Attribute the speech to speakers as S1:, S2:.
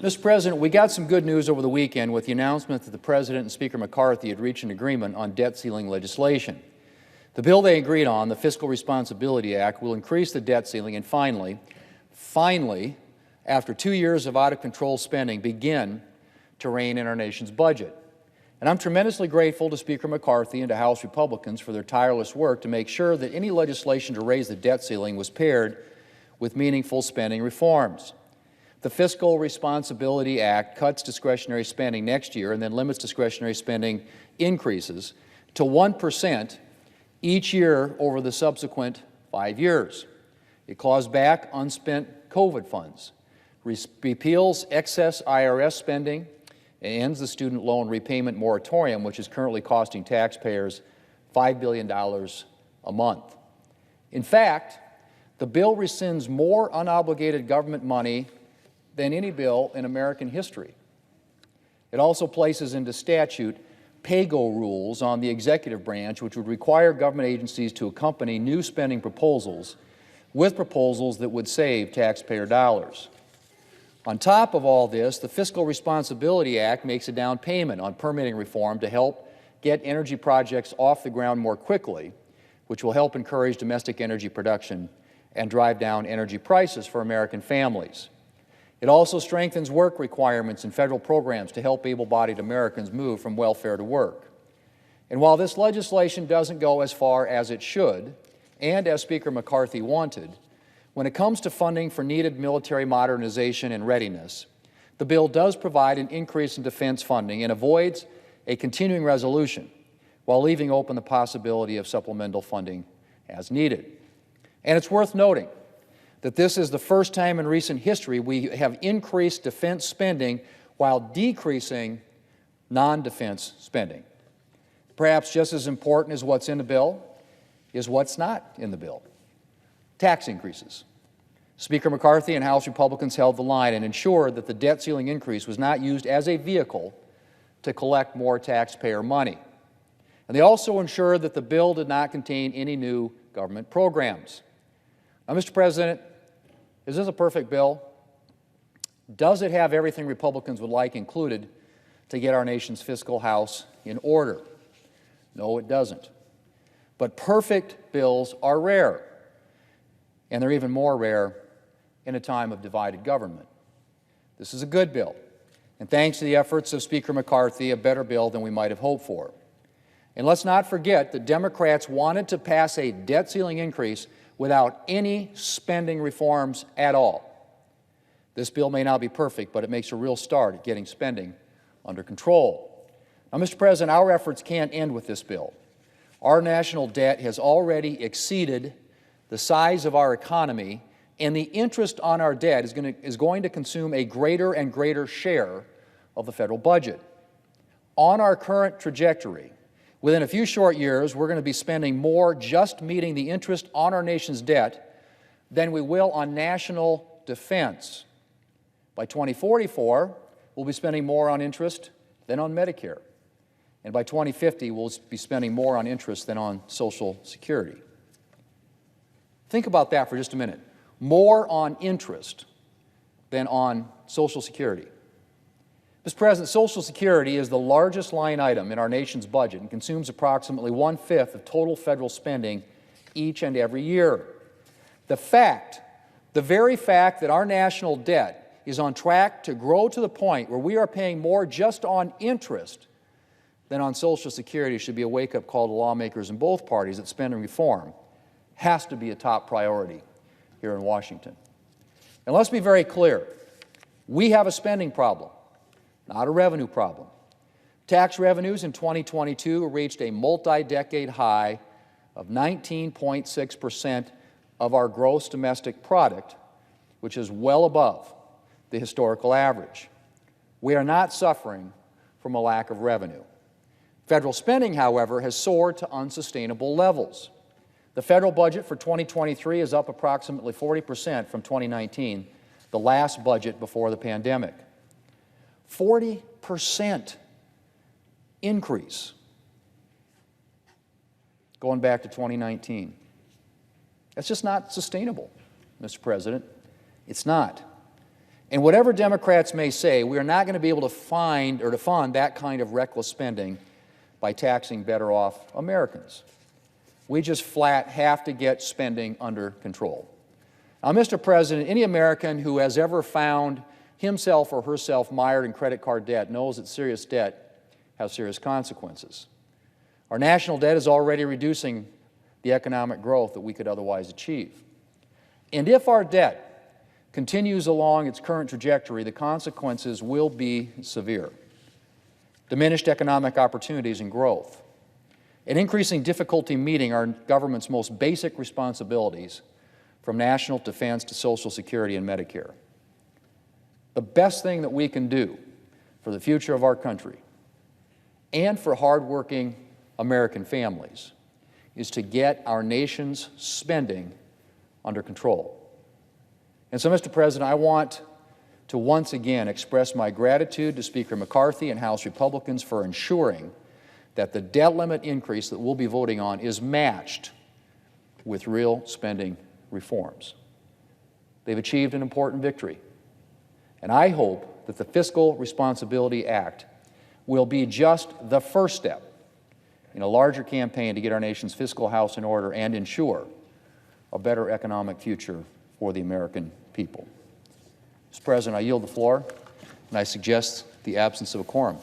S1: Mr. President, we got some good news over the weekend with the announcement that the President and Speaker McCarthy had reached an agreement on debt ceiling legislation. The bill they agreed on, the Fiscal Responsibility Act, will increase the debt ceiling and finally, after 2 years of out-of-control spending, begin to rein in our nation's budget. And I'm tremendously grateful to Speaker McCarthy and to House Republicans for their tireless work to make sure that any legislation to raise the debt ceiling was paired with meaningful spending reforms. The Fiscal Responsibility Act cuts discretionary spending next year and then limits discretionary spending increases to 1% each year over the subsequent 5 years. It claws back unspent COVID funds, repeals excess IRS spending, and ends the student loan repayment moratorium, which is currently costing taxpayers $5 billion a month. In fact, the bill rescinds more unobligated government money than any bill in American history. It also places into statute pay-go rules on the executive branch, which would require government agencies to accompany new spending proposals with proposals that would save taxpayer dollars. On top of all this, the Fiscal Responsibility Act makes a down payment on permitting reform to help get energy projects off the ground more quickly, which will help encourage domestic energy production and drive down energy prices for American families. It also strengthens work requirements in federal programs to help able-bodied Americans move from welfare to work. And while this legislation doesn't go as far as it should, and as Speaker McCarthy wanted, when it comes to funding for needed military modernization and readiness, the bill does provide an increase in defense funding and avoids a continuing resolution while leaving open the possibility of supplemental funding as needed. And it's worth noting that this is the first time in recent history we have increased defense spending while decreasing non-defense spending. Perhaps just as important as what's in the bill is what's not in the bill: tax increases. Speaker McCarthy and House Republicans held the line and ensured that the debt ceiling increase was not used as a vehicle to collect more taxpayer money. And they also ensured that the bill did not contain any new government programs. Now, Mr. President, is this a perfect bill? Does it have everything Republicans would like included to get our nation's fiscal house in order? No, it doesn't. But perfect bills are rare, and they're even more rare in a time of divided government. This is a good bill, and thanks to the efforts of Speaker McCarthy, a better bill than we might have hoped for. And let's not forget that Democrats wanted to pass a debt ceiling increase without any spending reforms at all. This bill may not be perfect, but it makes a real start at getting spending under control. Now, Mr. President, our efforts can't end with this bill. Our national debt has already exceeded the size of our economy, and the interest on our debt is going to consume a greater and greater share of the federal budget. On our current trajectory, within a few short years, we're going to be spending more just meeting the interest on our nation's debt than we will on national defense. By 2044, we'll be spending more on interest than on Medicare. And by 2050, we'll be spending more on interest than on Social Security. Think about that for just a minute. More on interest than on Social Security. Mr. President, Social Security is the largest line item in our nation's budget and consumes approximately 1/5 of total federal spending each and every year. The very fact that our national debt is on track to grow to the point where we are paying more just on interest than on Social Security should be a wake-up call to lawmakers in both parties that spending reform has to be a top priority here in Washington. And let's be very clear, we have a spending problem, not a revenue problem. Tax revenues in 2022 reached a multi-decade high of 19.6% of our gross domestic product, which is well above the historical average. We are not suffering from a lack of revenue. Federal spending, however, has soared to unsustainable levels. The federal budget for 2023 is up approximately 40% from 2019, the last budget before the pandemic. 40% increase going back to 2019. That's just not sustainable, Mr. President. It's not. And whatever Democrats may say, we are not going to be able to find or to fund that kind of reckless spending by taxing better-off Americans. We just flat have to get spending under control. Now, Mr. President, any American who has ever found himself or herself mired in credit card debt knows that serious debt has serious consequences. Our national debt is already reducing the economic growth that we could otherwise achieve. And if our debt continues along its current trajectory, the consequences will be severe. Diminished economic opportunities and growth, and increasing difficulty meeting our government's most basic responsibilities, from national defense to Social Security and Medicare. The best thing that we can do for the future of our country and for hardworking American families is to get our nation's spending under control. And so, Mr. President, I want to once again express my gratitude to Speaker McCarthy and House Republicans for ensuring that the debt limit increase that we'll be voting on is matched with real spending reforms. They've achieved an important victory, and I hope that the Fiscal Responsibility Act will be just the first step in a larger campaign to get our nation's fiscal house in order and ensure a better economic future for the American people. Mr. President, I yield the floor, and I suggest the absence of a quorum.